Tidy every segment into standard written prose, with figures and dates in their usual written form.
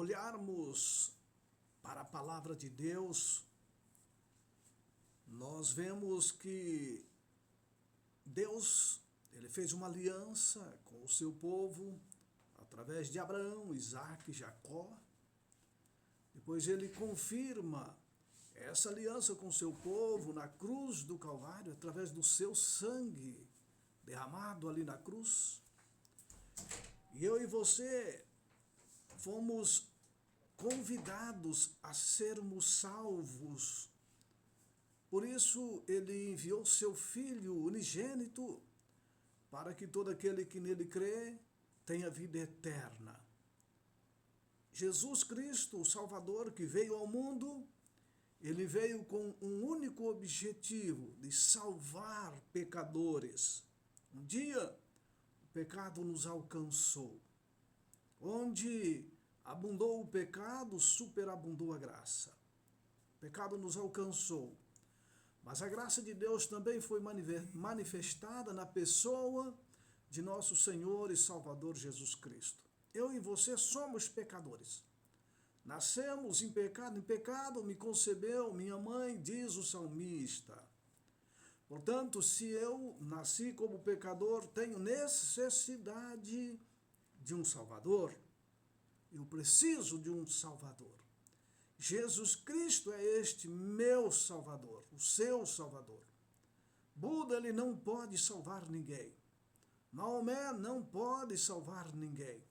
olharmos para a palavra de Deus, nós vemos que Deus, ele fez uma aliança com o seu povo através de Abraão, Isaque e Jacó. Depois ele confirma essa aliança com o seu povo na cruz do Calvário, através do seu sangue derramado ali na cruz. E eu e você fomos convidados a sermos salvos. Por isso ele enviou seu Filho unigênito para que todo aquele que nele crê tenha vida eterna. Jesus Cristo, o Salvador que veio ao mundo, ele veio com um único objetivo, de salvar pecadores. Um dia, o pecado nos alcançou. Onde abundou o pecado, superabundou a graça. O pecado nos alcançou. Mas a graça de Deus também foi manifestada na pessoa de nosso Senhor e Salvador Jesus Cristo. Eu e você somos pecadores. Nascemos em pecado me concebeu minha mãe, diz o salmista. Portanto, se eu nasci como pecador, tenho necessidade de um Salvador. Eu preciso de um Salvador. Jesus Cristo é este meu Salvador, o seu Salvador. Buda, ele não pode salvar ninguém. Maomé não pode salvar ninguém.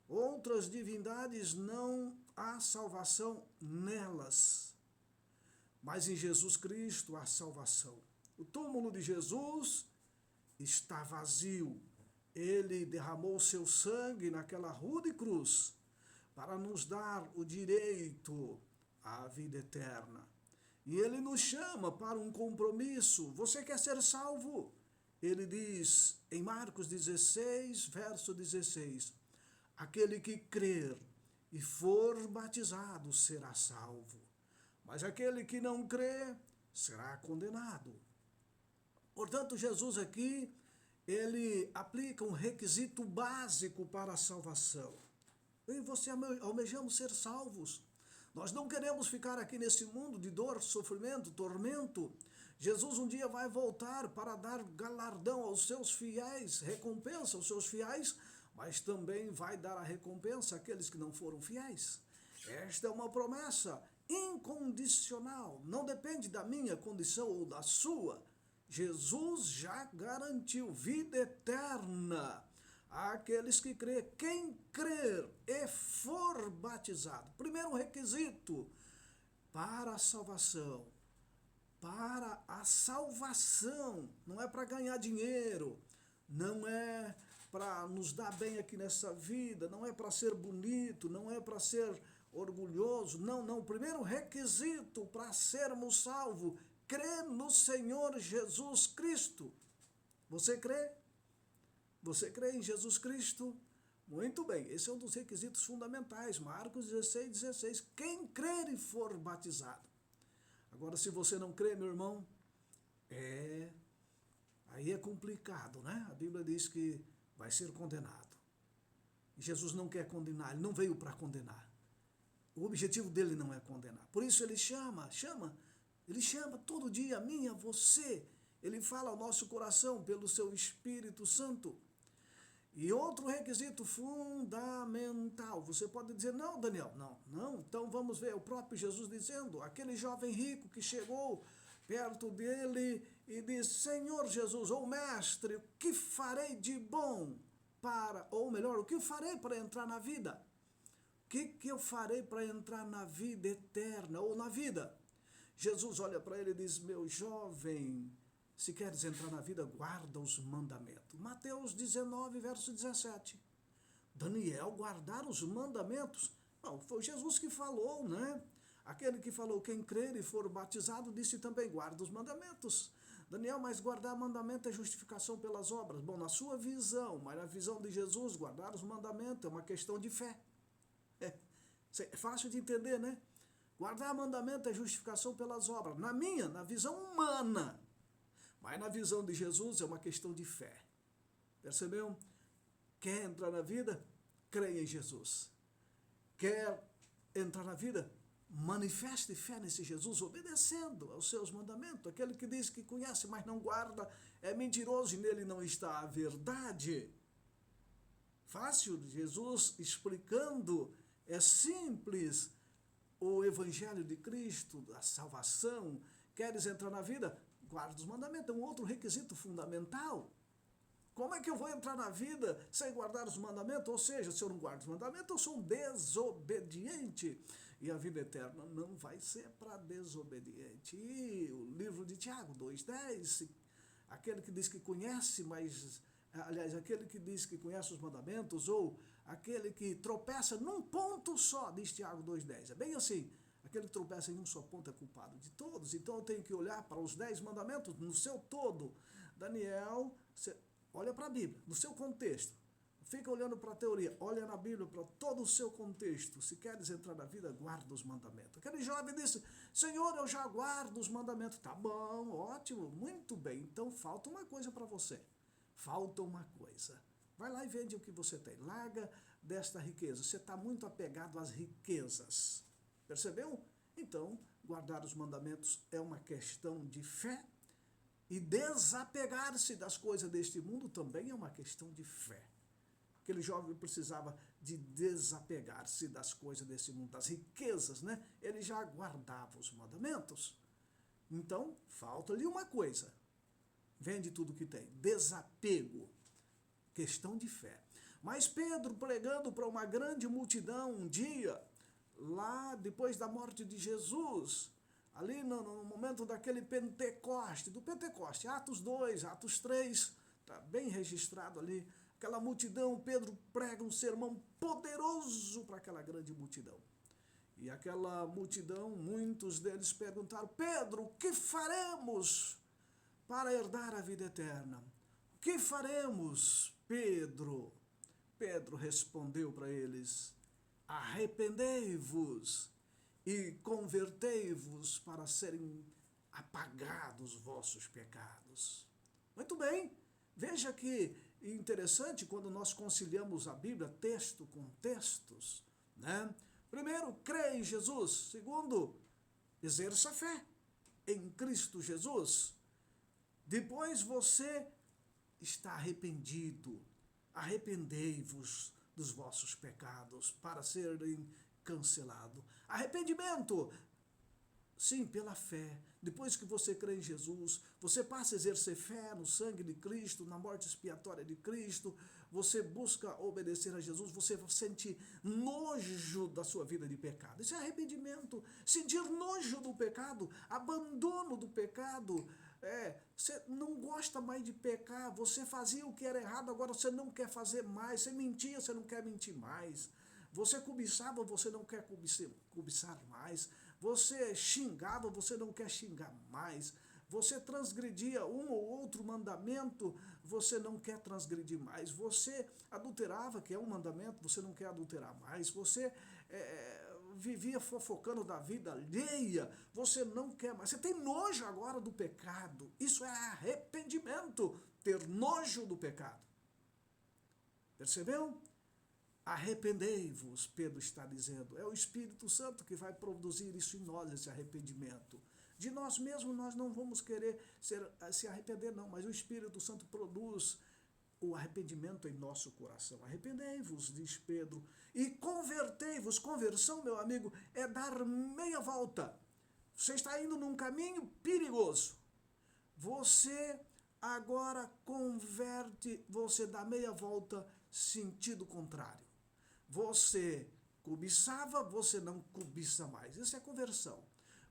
Outras divindades não há salvação nelas. Mas em Jesus Cristo há salvação. O túmulo de Jesus está vazio. Ele derramou seu sangue naquela rude cruz para nos dar o direito à vida eterna. E ele nos chama para um compromisso. Você quer ser salvo? Ele diz em Marcos 16, verso 16, aquele que crer e for batizado será salvo, mas aquele que não crê será condenado. Portanto, Jesus aqui, ele aplica um requisito básico para a salvação. Eu e você almejamos ser salvos. Nós não queremos ficar aqui nesse mundo de dor, sofrimento, tormento. Jesus um dia vai voltar para dar galardão aos seus fiéis, recompensa aos seus fiéis, mas também vai dar a recompensa àqueles que não foram fiéis. Esta é uma promessa incondicional, não depende da minha condição ou da sua. Jesus já garantiu vida eterna àqueles que crêem. Quem crer e for batizado, primeiro requisito para a salvação, não é para ganhar dinheiro, não é para nos dar bem aqui nessa vida, não é para ser bonito, não é para ser orgulhoso, não. O primeiro requisito para sermos salvos, crer no Senhor Jesus Cristo. Você crê? Você crê em Jesus Cristo? Muito bem, esse é um dos requisitos fundamentais, Marcos 16, 16. Quem crer e for batizado. Agora, se você não crê, meu irmão, aí é complicado, né? A Bíblia diz que vai ser condenado. E Jesus não quer condenar, ele não veio para condenar. O objetivo dele não é condenar. Por isso ele chama todo dia a mim, a você. Ele fala ao nosso coração pelo seu Espírito Santo. E outro requisito fundamental, você pode dizer, não, Daniel, não, então vamos ver o próprio Jesus dizendo, aquele jovem rico que chegou perto dele e disse, Senhor Jesus, ou mestre, o que farei de bom o que eu farei para entrar na vida? O que eu farei para entrar na vida eterna ou na vida? Jesus olha para ele e diz, meu jovem, se queres entrar na vida, guarda os mandamentos. Mateus 19, verso 17. Daniel, guardar os mandamentos? Não, foi Jesus que falou, né? Aquele que falou, quem crer e for batizado, disse também, guarda os mandamentos. Daniel, mas guardar mandamento é justificação pelas obras. Bom, na sua visão, mas na visão de Jesus, guardar os mandamentos é uma questão de fé. É fácil de entender, né? Guardar mandamento é justificação pelas obras. Na visão humana. Mas na visão de Jesus é uma questão de fé. Percebeu? Quer entrar na vida? Creia em Jesus. Quer entrar na vida? Manifeste fé nesse Jesus, obedecendo aos seus mandamentos. Aquele que diz que conhece, mas não guarda, é mentiroso e nele não está a verdade. Fácil, Jesus explicando, é simples. O Evangelho de Cristo, a salvação. Queres entrar na vida? Guarda os mandamentos. É um outro requisito fundamental. Como é que eu vou entrar na vida sem guardar os mandamentos? Ou seja, se eu não guardo os mandamentos, eu sou um desobediente. E a vida eterna não vai ser para desobediente. E o livro de Tiago 2,10, aquele que diz que conhece, mas... Aliás, aquele que diz que conhece os mandamentos, ou aquele que tropeça num ponto só, diz Tiago 2,10. É bem assim, aquele que tropeça em um só ponto é culpado de todos. Então eu tenho que olhar para os 10 mandamentos no seu todo. Daniel, olha para a Bíblia, no seu contexto. Fica olhando para a teoria, olha na Bíblia para todo o seu contexto. Se queres entrar na vida, guarda os mandamentos. Aquele jovem disse, Senhor, eu já guardo os mandamentos. Tá bom, ótimo, muito bem. Então falta uma coisa para você. Falta uma coisa. Vai lá e vende o que você tem. Larga desta riqueza. Você está muito apegado às riquezas. Percebeu? Então, guardar os mandamentos é uma questão de fé. E desapegar-se das coisas deste mundo também é uma questão de fé. Aquele jovem precisava de desapegar-se das coisas desse mundo, das riquezas, né? Ele já guardava os mandamentos. Então, falta-lhe uma coisa. Vende tudo que tem. Desapego. Questão de fé. Mas Pedro, pregando para uma grande multidão um dia, lá depois da morte de Jesus, ali no momento daquele do Pentecoste, Atos 2, Atos 3, está bem registrado ali, aquela multidão, Pedro prega um sermão poderoso para aquela grande multidão. E aquela multidão, muitos deles perguntaram, Pedro, o que faremos para herdar a vida eterna? O que faremos, Pedro? Pedro respondeu para eles, arrependei-vos e convertei-vos para serem apagados vossos pecados. Muito bem, veja que interessante quando nós conciliamos a Bíblia texto com textos, né? Primeiro, crê em Jesus. Segundo, exerça a fé em Cristo Jesus. Depois você está arrependido. Arrependei-vos dos vossos pecados para serem cancelados. Arrependimento, sim, pela fé. Depois que você crê em Jesus, você passa a exercer fé no sangue de Cristo, na morte expiatória de Cristo, você busca obedecer a Jesus, você sente nojo da sua vida de pecado. Isso é arrependimento. Sentir nojo do pecado, abandono do pecado. Você não gosta mais de pecar, você fazia o que era errado, agora você não quer fazer mais, você mentia, você não quer mentir mais. Você cobiçava, você não quer cobiçar mais. Você xingava, você não quer xingar mais. Você transgredia um ou outro mandamento, você não quer transgredir mais. Você adulterava, que é um mandamento, você não quer adulterar mais. Você vivia fofocando da vida alheia, você não quer mais. Você tem nojo agora do pecado. Isso é arrependimento, ter nojo do pecado. Percebeu? Arrependei-vos, Pedro está dizendo. É o Espírito Santo que vai produzir isso em nós, esse arrependimento. De nós mesmos nós não vamos querer se arrepender, não, mas o Espírito Santo produz o arrependimento em nosso coração. Arrependei-vos, diz Pedro, e convertei-vos. Conversão, meu amigo, é dar meia volta. Você está indo num caminho perigoso. Você agora converte, você dá meia volta, sentido contrário. Você cobiçava, você não cobiça mais. Isso é conversão.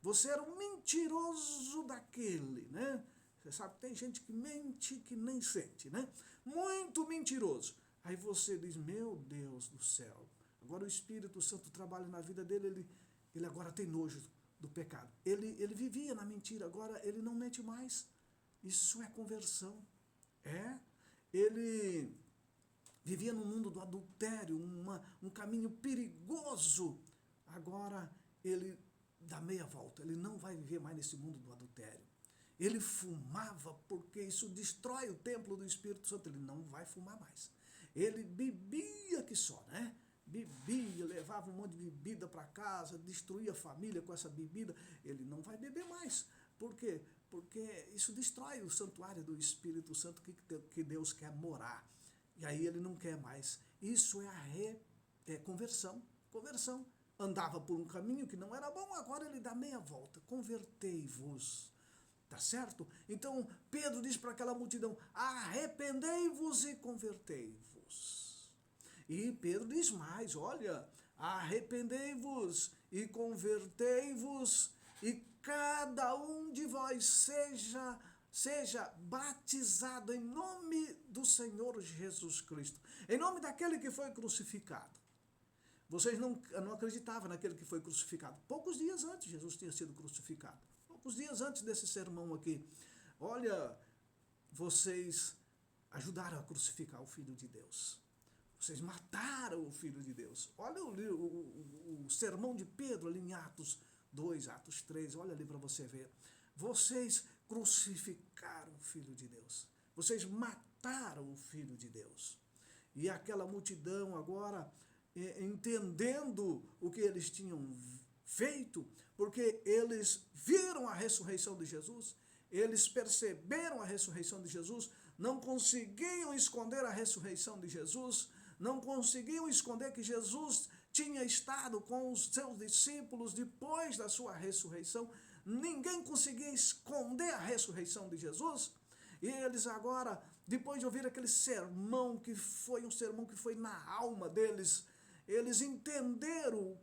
Você era um mentiroso daquele, né? Você sabe que tem gente que mente que nem sente, né? Muito mentiroso. Aí você diz, meu Deus do céu, agora o Espírito Santo trabalha na vida dele, ele agora tem nojo do pecado. Ele vivia na mentira, agora ele não mente mais. Isso é conversão. Ele vivia no mundo do adultério, um caminho perigoso. Agora ele dá meia volta, ele não vai viver mais nesse mundo do adultério. Ele fumava porque isso destrói o templo do Espírito Santo, ele não vai fumar mais. Ele bebia que só, né? bebia, levava um monte de bebida para casa, destruía a família com essa bebida, ele não vai beber mais. Por quê? Porque isso destrói o santuário do Espírito Santo que Deus quer morar. E aí ele não quer mais. Isso é conversão. Conversão. Andava por um caminho que não era bom, agora ele dá meia volta. Convertei-vos. Tá certo? Então, Pedro diz para aquela multidão, arrependei-vos e convertei-vos. E Pedro diz mais, olha, arrependei-vos e convertei-vos e cada um de vós seja batizado em nome do Senhor Jesus Cristo, em nome daquele que foi crucificado. Vocês não acreditavam naquele que foi crucificado. Poucos dias antes Jesus tinha sido crucificado. Poucos dias antes desse sermão aqui. Olha, vocês ajudaram a crucificar o Filho de Deus. Vocês mataram o Filho de Deus. Olha o sermão de Pedro ali em Atos 2, Atos 3. Olha ali para você ver. Vocês crucificaram o Filho de Deus. Vocês mataram o Filho de Deus. E aquela multidão agora, entendendo o que eles tinham feito, porque eles viram a ressurreição de Jesus, eles perceberam a ressurreição de Jesus, não conseguiam esconder a ressurreição de Jesus, não conseguiam esconder que Jesus tinha estado com os seus discípulos depois da sua ressurreição, ninguém conseguia esconder a ressurreição de Jesus, e eles agora, depois de ouvir aquele sermão, que foi um sermão que foi na alma deles, eles entenderam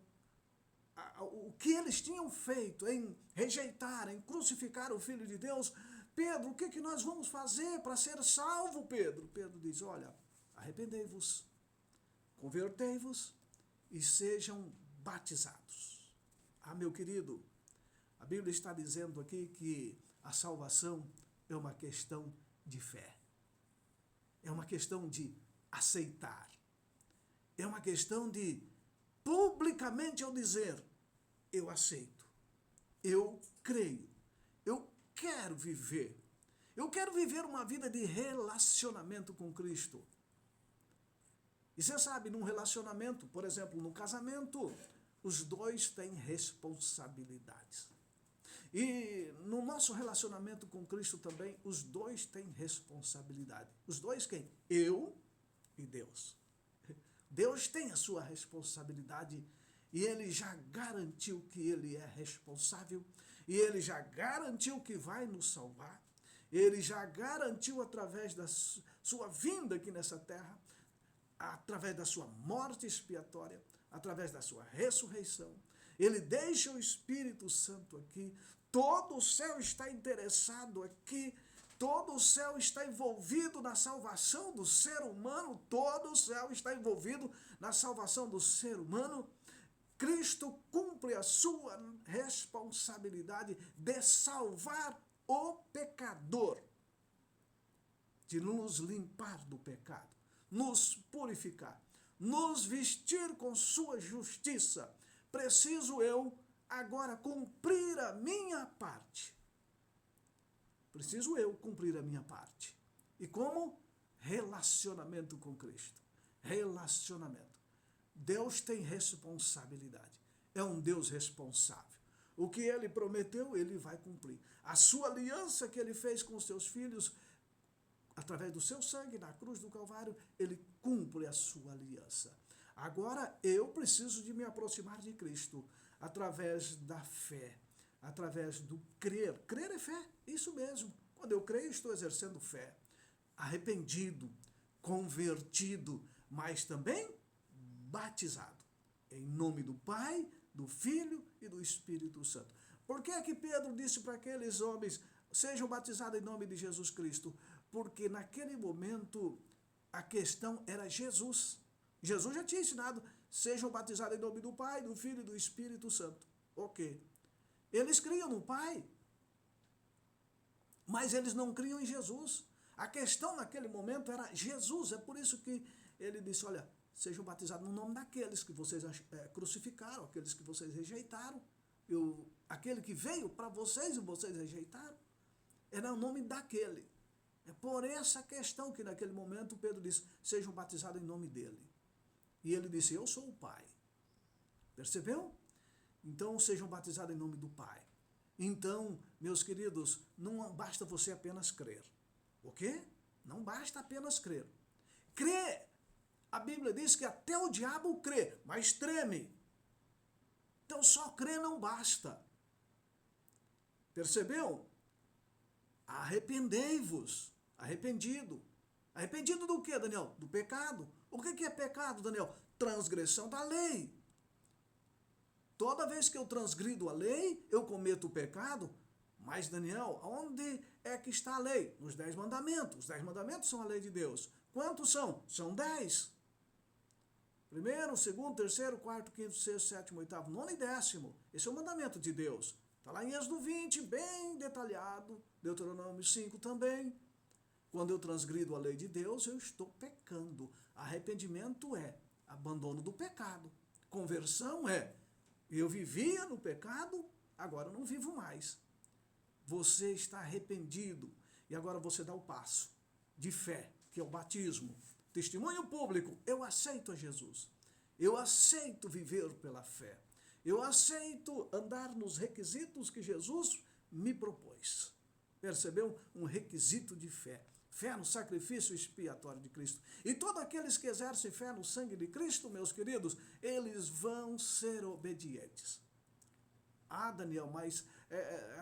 o que eles tinham feito em rejeitar, em crucificar o Filho de Deus. Pedro, o que nós vamos fazer para ser salvo, Pedro? Pedro diz, olha, arrependei-vos, convertei-vos e sejam batizados. Ah, meu querido, a Bíblia está dizendo aqui que a salvação é uma questão de fé. É uma questão de aceitar. É uma questão de publicamente eu dizer, eu aceito, eu creio, eu quero viver uma vida de relacionamento com Cristo. E você sabe, num relacionamento, por exemplo, no casamento, os dois têm responsabilidades. E no nosso relacionamento com Cristo também, os dois têm responsabilidade. Os dois quem? Eu e Deus. Deus tem a sua responsabilidade e Ele já garantiu que Ele é responsável e Ele já garantiu que vai nos salvar. Ele já garantiu através da sua vinda aqui nessa terra, através da sua morte expiatória, através da sua ressurreição. Ele deixa o Espírito Santo aqui, todo o céu está interessado aqui, todo o céu está envolvido na salvação do ser humano, todo o céu está envolvido na salvação do ser humano. Cristo cumpre a sua responsabilidade de salvar o pecador, de nos limpar do pecado, nos purificar, nos vestir com sua justiça. Preciso eu agora cumprir a minha parte. Preciso eu cumprir a minha parte. E como? Relacionamento com Cristo. Relacionamento. Deus tem responsabilidade. É um Deus responsável. O que Ele prometeu, Ele vai cumprir. A sua aliança que Ele fez com os seus filhos, através do seu sangue na cruz do Calvário, Ele cumpre a sua aliança. Agora eu preciso de me aproximar de Cristo através da fé, através do crer. Crer é fé, isso mesmo. Quando eu creio, estou exercendo fé. Arrependido, convertido, mas também batizado. Em nome do Pai, do Filho e do Espírito Santo. Por que é que Pedro disse para aqueles homens, sejam batizados em nome de Jesus Cristo? Porque naquele momento a questão era Jesus. Jesus já tinha ensinado, sejam batizados em nome do Pai, do Filho e do Espírito Santo. Ok. Eles criam no Pai, mas eles não criam em Jesus. A questão naquele momento era Jesus. É por isso que ele disse, olha, sejam batizados no nome daqueles que vocês crucificaram, aqueles que vocês rejeitaram. Aquele que veio para vocês e vocês rejeitaram. Era o nome daquele. É por essa questão que naquele momento Pedro disse, sejam batizados em nome dele. E ele disse, eu sou o Pai. Percebeu? Então sejam batizados em nome do Pai. Então, meus queridos, não basta você apenas crer. O quê? Não basta apenas crer. Crer! A Bíblia diz que até o diabo crê, mas treme. Então só crer não basta. Percebeu? Arrependei-vos. Arrependido. Arrependido do quê, Daniel? Do pecado. O que é pecado, Daniel? Transgressão da lei. Toda vez que eu transgrido a lei, eu cometo o pecado. Mas, Daniel, onde é que está a lei? Nos 10 mandamentos. Os 10 mandamentos são a lei de Deus. Quantos são? São 10. Primeiro, segundo, terceiro, quarto, quinto, sexto, sétimo, oitavo, nono e décimo. Esse é o mandamento de Deus. Está lá em Êxodo 20, bem detalhado. Deuteronômio 5 também. Quando eu transgrido a lei de Deus, eu estou pecando. Arrependimento é abandono do pecado. Conversão é, eu vivia no pecado, agora eu não vivo mais. Você está arrependido e agora você dá o passo de fé, que é o batismo. Testemunho público, eu aceito a Jesus. Eu aceito viver pela fé. Eu aceito andar nos requisitos que Jesus me propôs. Percebeu? Um requisito de fé. Fé no sacrifício expiatório de Cristo. E todos aqueles que exercem fé no sangue de Cristo, meus queridos, eles vão ser obedientes. Ah, Daniel, mas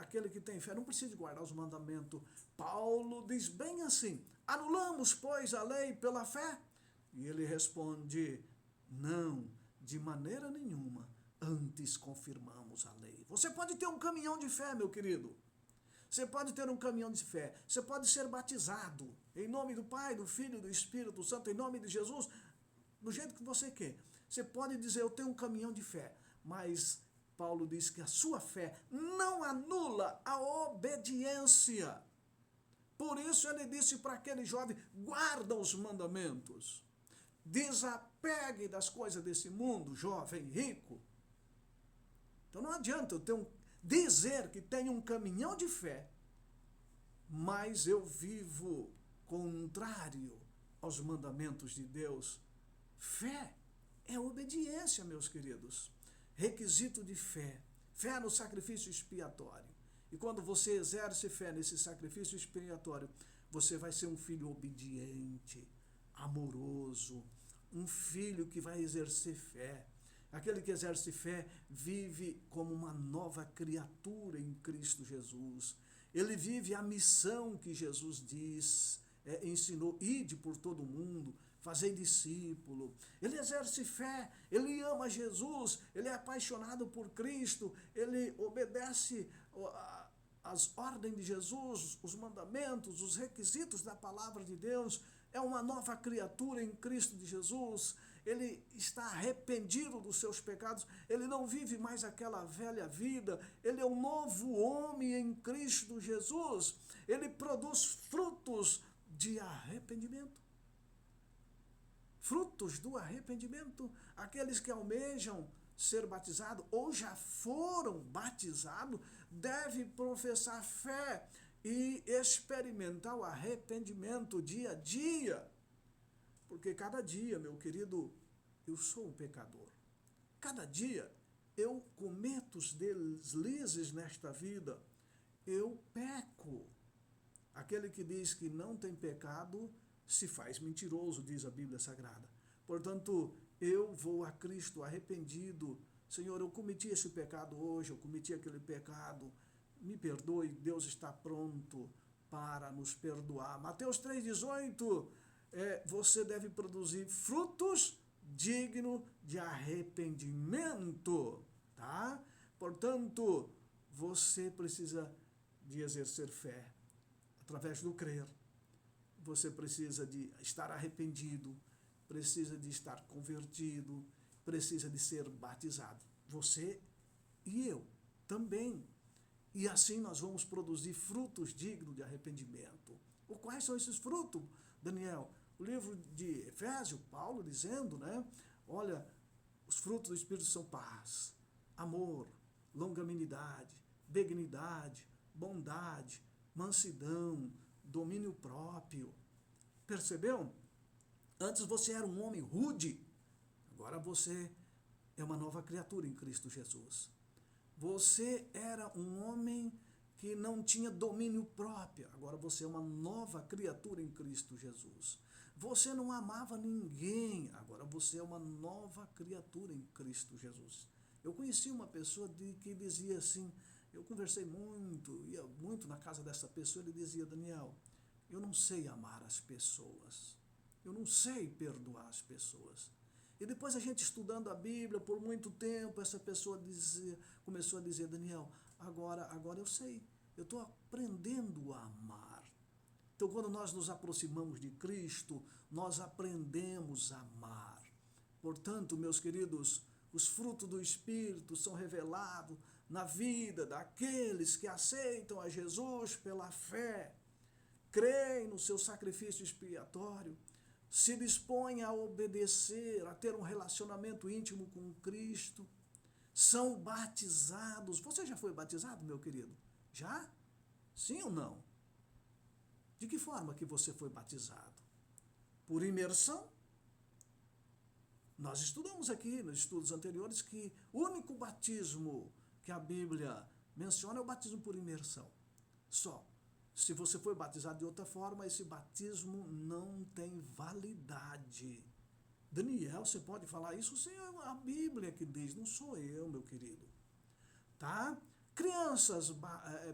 aquele que tem fé não precisa guardar os mandamentos. Paulo diz bem assim, anulamos, pois, a lei pela fé? E ele responde, não, de maneira nenhuma, antes confirmamos a lei. Você pode ter um caminhão de fé, meu querido. Você pode ter um caminhão de fé. Você pode ser batizado em nome do Pai, do Filho e do Espírito Santo, em nome de Jesus, do jeito que você quer. Você pode dizer, eu tenho um caminhão de fé, mas Paulo diz que a sua fé não anula a obediência. Por isso ele disse para aquele jovem, guarda os mandamentos. Desapegue das coisas desse mundo, jovem rico. Então não adianta eu dizer que tenho um caminhão de fé, mas eu vivo contrário aos mandamentos de Deus. Fé é obediência, meus queridos. Requisito de fé. Fé no sacrifício expiatório. E quando você exerce fé nesse sacrifício expiatório, você vai ser um filho obediente, amoroso, um filho que vai exercer fé. Aquele que exerce fé vive como uma nova criatura em Cristo Jesus. Ele vive a missão que Jesus ensinou, ide por todo o mundo, fazei discípulo. Ele exerce fé, ele ama Jesus, ele é apaixonado por Cristo, ele obedece as ordens de Jesus, os mandamentos, os requisitos da palavra de Deus. É uma nova criatura em Cristo de Jesus. Ele está arrependido dos seus pecados, ele não vive mais aquela velha vida, ele é um novo homem em Cristo Jesus, ele produz frutos de arrependimento. Frutos do arrependimento, aqueles que almejam ser batizados ou já foram batizados, devem professar fé e experimentar o arrependimento dia a dia. Porque cada dia, meu querido, eu sou um pecador. Cada dia eu cometo os deslizes nesta vida. Eu peco. Aquele que diz que não tem pecado se faz mentiroso, diz a Bíblia Sagrada. Portanto, eu vou a Cristo arrependido. Senhor, eu cometi esse pecado hoje, eu cometi aquele pecado. Me perdoe, Deus está pronto para nos perdoar. Mateus 3,18, você deve produzir frutos dignos de arrependimento, tá? Portanto, você precisa de exercer fé através do crer. Você precisa de estar arrependido, precisa de estar convertido, precisa de ser batizado. Você e eu também. E assim nós vamos produzir frutos dignos de arrependimento. Quais são esses frutos, Daniel? O livro de Efésios, Paulo dizendo, né? Olha, os frutos do Espírito são paz, amor, longanimidade, benignidade, bondade, mansidão, domínio próprio. Percebeu? Antes você era um homem rude, Agora você é uma nova criatura em Cristo Jesus. Você era um homem que não tinha domínio próprio. Agora você é uma nova criatura em Cristo Jesus. Você não amava ninguém. Agora você é uma nova criatura em Cristo Jesus. Eu conheci uma pessoa que dizia assim, eu conversei muito, ia muito na casa dessa pessoa, ele dizia, Daniel, eu não sei amar as pessoas. Eu não sei perdoar as pessoas. E depois a gente estudando a Bíblia por muito tempo, essa pessoa começou a dizer, Daniel, agora eu sei, eu estou aprendendo a amar. Então, quando nós nos aproximamos de Cristo, nós aprendemos a amar. Portanto, meus queridos, os frutos do Espírito são revelados na vida daqueles que aceitam a Jesus pela fé, creem no seu sacrifício expiatório, se dispõem a obedecer, a ter um relacionamento íntimo com Cristo, são batizados. Você já foi batizado, meu querido? Já? Sim ou não? De que forma que você foi batizado? Por imersão? Nós estudamos aqui nos estudos anteriores que o único batismo que a Bíblia menciona é o batismo por imersão. Só. Se você foi batizado de outra forma, esse batismo não tem validade. Daniel, você pode falar isso? Sim, a Bíblia que diz, não sou eu, meu querido. Tá? Crianças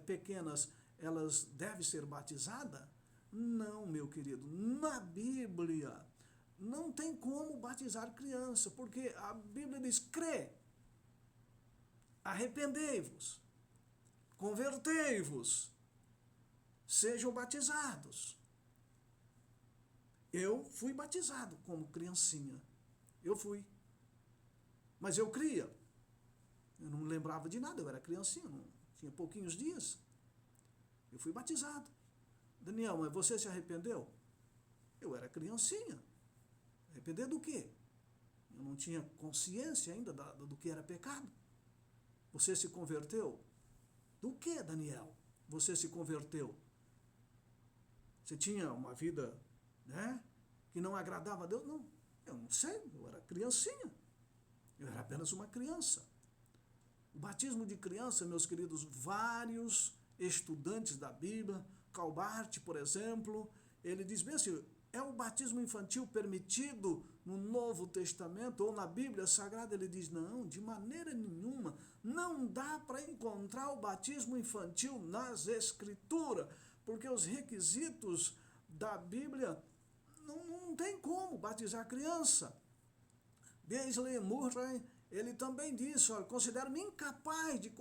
pequenas, elas devem ser batizadas? Não, meu querido. Na Bíblia, não tem como batizar criança, porque a Bíblia diz, crê, arrependei-vos, convertei-vos, sejam batizados. Eu fui batizado como criancinha. Eu fui. Mas eu cria. Eu não lembrava de nada, eu era criancinha, não, tinha pouquinhos dias. Eu fui batizado. Daniel, mas você se arrependeu? Eu era criancinha. Arrepender do quê? Eu não tinha consciência ainda do que era pecado. Você se converteu? Do que, Daniel? Você se converteu? Você tinha uma vida, né, que não agradava a Deus? Não, eu não sei, eu era criancinha. Eu era apenas uma criança. O batismo de criança, meus queridos, vários estudantes da Bíblia, Calbart, por exemplo, ele diz bem assim, é o batismo infantil permitido no Novo Testamento ou na Bíblia Sagrada? Ele diz, não, de maneira nenhuma, não dá para encontrar o batismo infantil nas Escrituras, porque os requisitos da Bíblia não tem como batizar criança. Beasley Murray, ele também disse, olha, considero-me incapaz de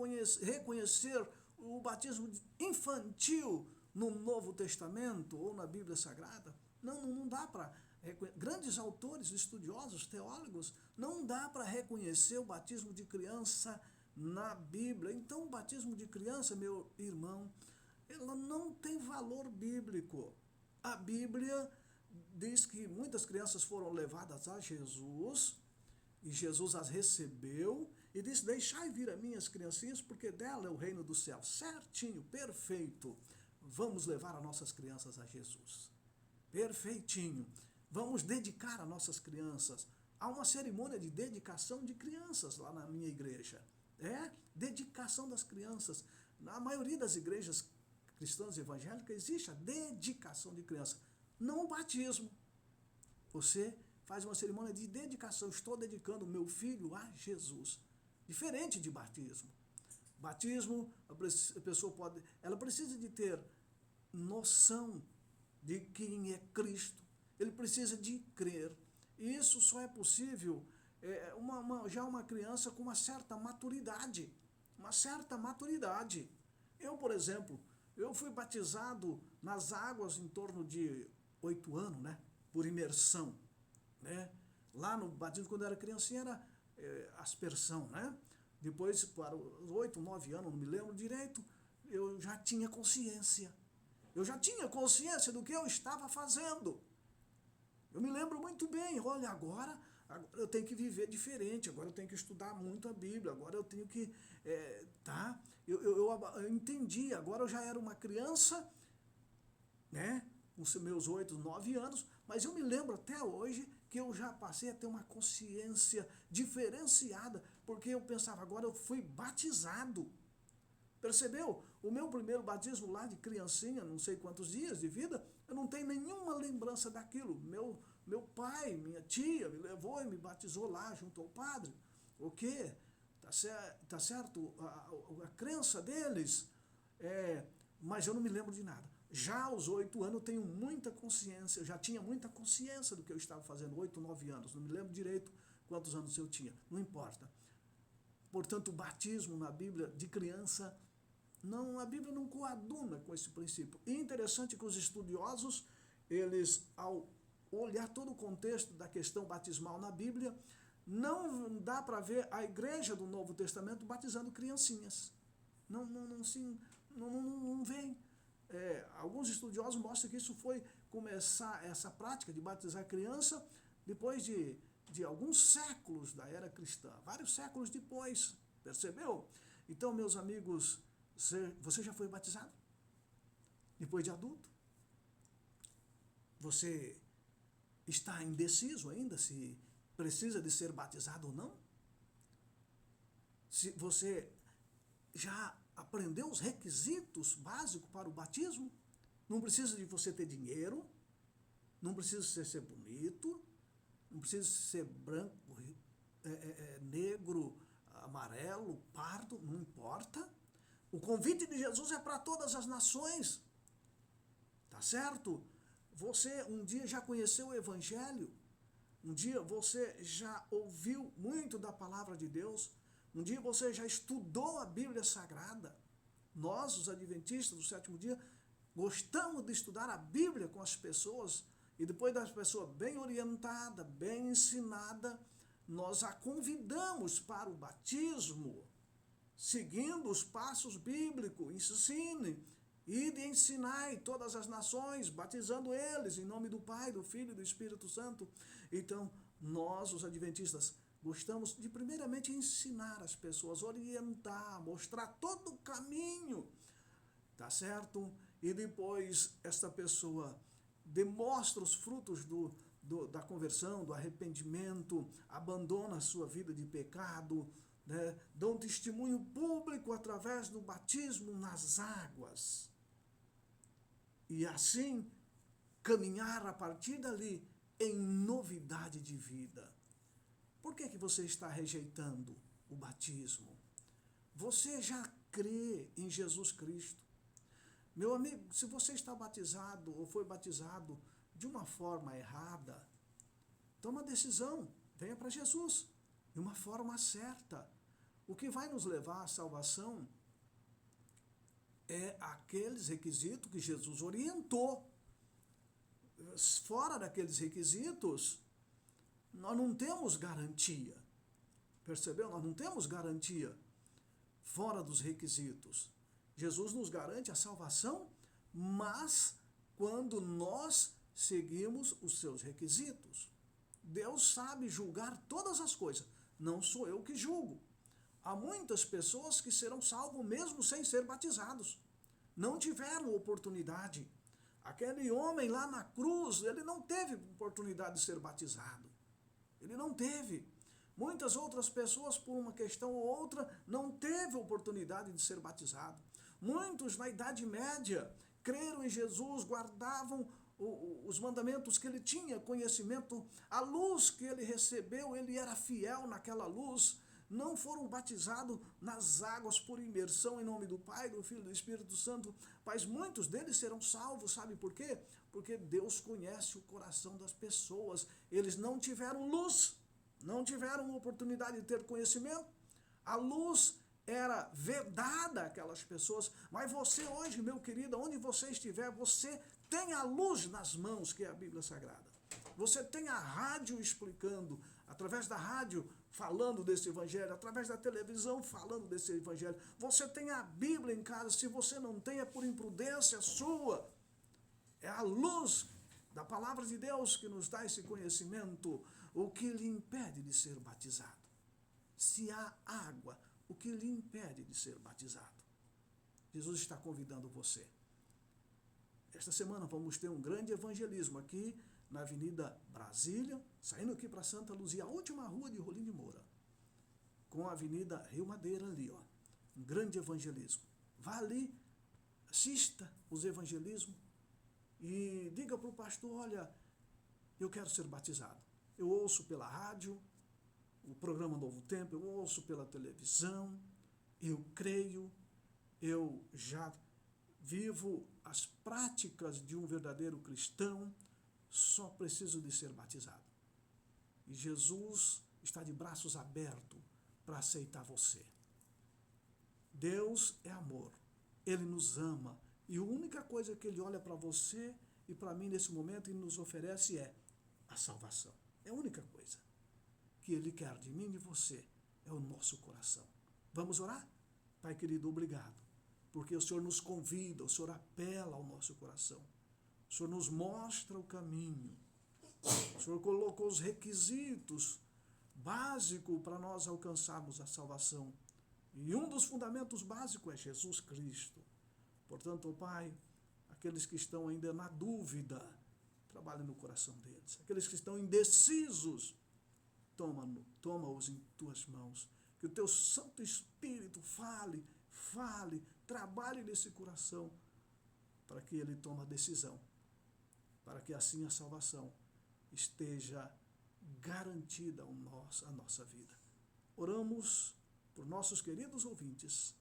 reconhecer o batismo infantil no Novo Testamento ou na Bíblia Sagrada. Não dá para reconhecer. Grandes autores, estudiosos, teólogos, não dá para reconhecer o batismo de criança na Bíblia. Então, o batismo de criança, meu irmão, ela não tem valor bíblico. A Bíblia diz que muitas crianças foram levadas a Jesus e Jesus as recebeu e disse, deixai vir a minhas criancinhas, porque dela é o reino do céu. Certinho, perfeito. Vamos levar as nossas crianças a Jesus. Perfeitinho. Vamos dedicar as nossas crianças. Há uma cerimônia de dedicação de crianças lá na minha igreja. Dedicação das crianças. Na maioria das igrejas cristãs evangélicas existe a dedicação de criança, não o batismo. Você faz uma cerimônia de dedicação, estou dedicando meu filho a Jesus. Diferente de batismo. Batismo, a pessoa ela precisa de ter noção de quem é Cristo. Ele precisa de crer. E isso só é possível já uma criança com uma certa maturidade. Uma certa maturidade. Eu, por exemplo, eu fui batizado nas águas em torno de 8 anos, né? Por imersão, né? Lá no batismo, quando eu era criancinha, era aspersão, né? Depois, para os 8, 9 anos, não me lembro direito, eu já tinha consciência. Eu já tinha consciência do que eu estava fazendo. Eu me lembro muito bem, olha, agora eu tenho que viver diferente, agora eu tenho que estudar muito a Bíblia, agora eu tenho que, eu entendi, agora eu já era uma criança, né, com os meus 8, 9 anos, mas eu me lembro até hoje que eu já passei a ter uma consciência diferenciada, porque eu pensava, agora eu fui batizado. Percebeu? O meu primeiro batismo lá de criancinha, não sei quantos dias de vida, eu não tenho nenhuma lembrança daquilo. Meu pai, minha tia me levou e me batizou lá junto ao padre. O quê? Tá certo? A crença deles, mas eu não me lembro de nada. Já aos 8 anos eu tenho muita consciência, eu já tinha muita consciência do que eu estava fazendo, 8, 9 anos, não me lembro direito quantos anos eu tinha, não importa. Portanto, o batismo na Bíblia de criança, não, a Bíblia não coaduna com esse princípio. E interessante que os estudiosos, eles, ao olhar todo o contexto da questão batismal na Bíblia, não dá para ver a igreja do Novo Testamento batizando criancinhas. Não vem. Alguns estudiosos mostram que isso foi começar, essa prática de batizar criança, depois de alguns séculos da era cristã, vários séculos depois, percebeu? Então, meus amigos, você já foi batizado? Depois de adulto? Você está indeciso ainda se precisa de ser batizado ou não? Se você já aprendeu os requisitos básicos para o batismo? Não precisa de você ter dinheiro, não precisa ser bonito, não precisa ser branco, negro, amarelo, pardo, não importa. O convite de Jesus é para todas as nações, tá certo? Você um dia já conheceu o Evangelho, um dia você já ouviu muito da palavra de Deus, um dia você já estudou a Bíblia Sagrada. Nós, os adventistas do sétimo dia, gostamos de estudar a Bíblia com as pessoas, e depois das pessoas bem orientada, bem ensinada, nós a convidamos para o batismo, seguindo os passos bíblicos. Ensine e de ensinar todas as nações, batizando eles em nome do Pai, do Filho e do Espírito Santo. Então, nós, os adventistas, gostamos de primeiramente ensinar as pessoas, orientar, mostrar todo o caminho, tá certo? E depois esta pessoa demonstra os frutos da conversão, do arrependimento, abandona a sua vida de pecado, né? Dá um testemunho público através do batismo nas águas. E assim, caminhar a partir dali em novidade de vida. Por que você está rejeitando o batismo? Você já crê em Jesus Cristo. Meu amigo, se você está batizado ou foi batizado de uma forma errada, toma decisão, venha para Jesus, de uma forma certa. O que vai nos levar à salvação é aqueles requisitos que Jesus orientou. Fora daqueles requisitos, nós não temos garantia. Percebeu? Nós não temos garantia fora dos requisitos. Jesus nos garante a salvação, mas quando nós seguimos os seus requisitos. Deus sabe julgar todas as coisas, não sou eu que julgo. Há muitas pessoas que serão salvos mesmo sem ser batizados. Não tiveram oportunidade. Aquele homem lá na cruz, ele não teve oportunidade de ser batizado. Ele não teve. Muitas outras pessoas, por uma questão ou outra, não teve oportunidade de ser batizado. Muitos, na Idade Média, creram em Jesus, guardavam os mandamentos que ele tinha, conhecimento, a luz que ele recebeu, ele era fiel naquela luz, não foram batizados nas águas por imersão em nome do Pai, do Filho e do Espírito Santo, mas muitos deles serão salvos, sabe por quê? Porque Deus conhece o coração das pessoas, eles não tiveram luz, não tiveram oportunidade de ter conhecimento, a luz era vedada àquelas pessoas, mas você hoje, meu querido, onde você estiver, você tem a luz nas mãos, que é a Bíblia Sagrada. Você tem a rádio explicando, através da rádio falando desse evangelho, através da televisão falando desse evangelho. Você tem a Bíblia em casa, se você não tem é por imprudência sua. É a luz da palavra de Deus que nos dá esse conhecimento, o que lhe impede de ser batizado. Se há água, o que lhe impede de ser batizado? Jesus está convidando você. Esta semana vamos ter um grande evangelismo aqui na Avenida Brasília, saindo aqui para Santa Luzia, a última rua de Rolim de Moura, com a Avenida Rio Madeira ali, ó, um grande evangelismo. Vá ali, assista os evangelismos e diga para o pastor, olha, eu quero ser batizado. Eu ouço pela rádio, o programa Novo Tempo, eu ouço pela televisão, eu creio, eu já vivo as práticas de um verdadeiro cristão, só preciso de ser batizado. E Jesus está de braços abertos para aceitar você. Deus é amor, Ele nos ama, e a única coisa que Ele olha para você e para mim nesse momento e nos oferece é a salvação. É a única coisa que Ele quer de mim e de você, é o nosso coração. Vamos orar? Pai querido, obrigado, porque o Senhor nos convida, o Senhor apela ao nosso coração, o Senhor nos mostra o caminho, o Senhor colocou os requisitos básicos para nós alcançarmos a salvação, e um dos fundamentos básicos é Jesus Cristo. Portanto, ó Pai, aqueles que estão ainda na dúvida, trabalhe no coração deles. Aqueles que estão indecisos, toma-os em tuas mãos. Que o teu Santo Espírito fale, trabalhe nesse coração, para que ele tome a decisão, para que assim a salvação esteja garantida a nossa vida. Oramos por nossos queridos ouvintes,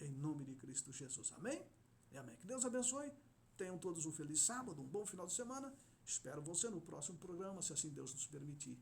em nome de Cristo Jesus. Amém? E amém. Que Deus abençoe. Tenham todos um feliz sábado, um bom final de semana. Espero você no próximo programa, se assim Deus nos permitir.